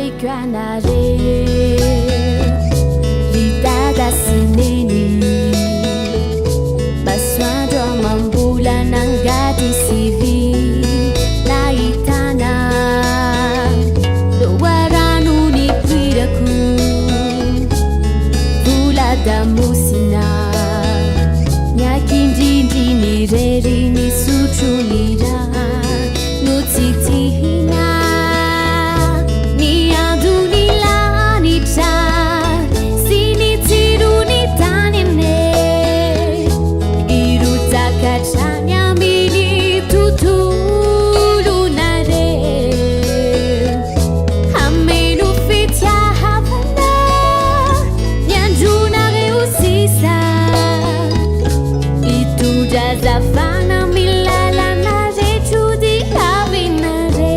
canare Rita da sineni Baswado mambula nangati sivi Laitana Dowaranu ni piraku Vula da musina Nyakindindi ni reri ni sutrunira Nutitihina Zafana milala na rechu di avinare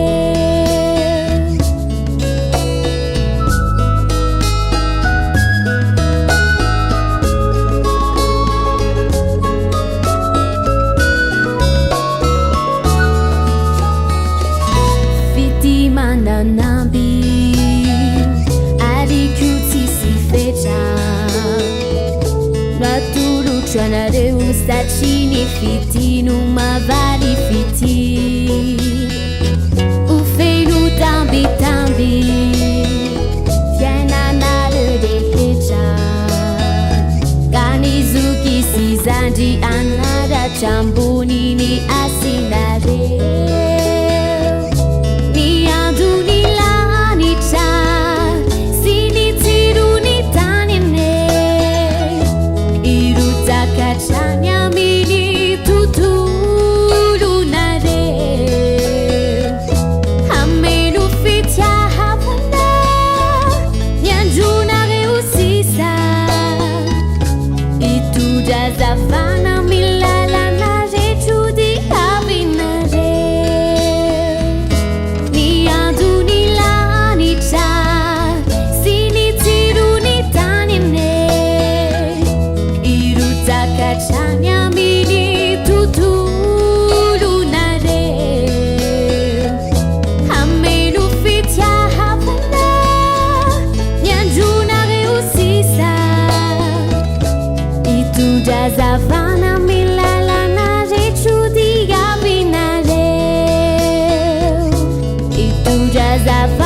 Fiti manda nambi Ari kuti si fecha Naturu chanare ustachini fiti numa vali fiti Ufenu tambi tambi Fiena nare de hecha Ganizuki sizanji anada chambuni ni asinare Ni andu ni la ni cha Sini tiru ni tanine Iruta kachanya mini tutulu nare Hamenu fitya havana Nyanjuna reusisa Itu jazafana milala na rechu di avinare Ni andu ni la ni cha Sini tiru ni tanine Iruta kachanya mini tutulu nare Hamenu fitya havana Nyanjuna reusisa Itu jazavana milala na rechu di avinare Itu jazavana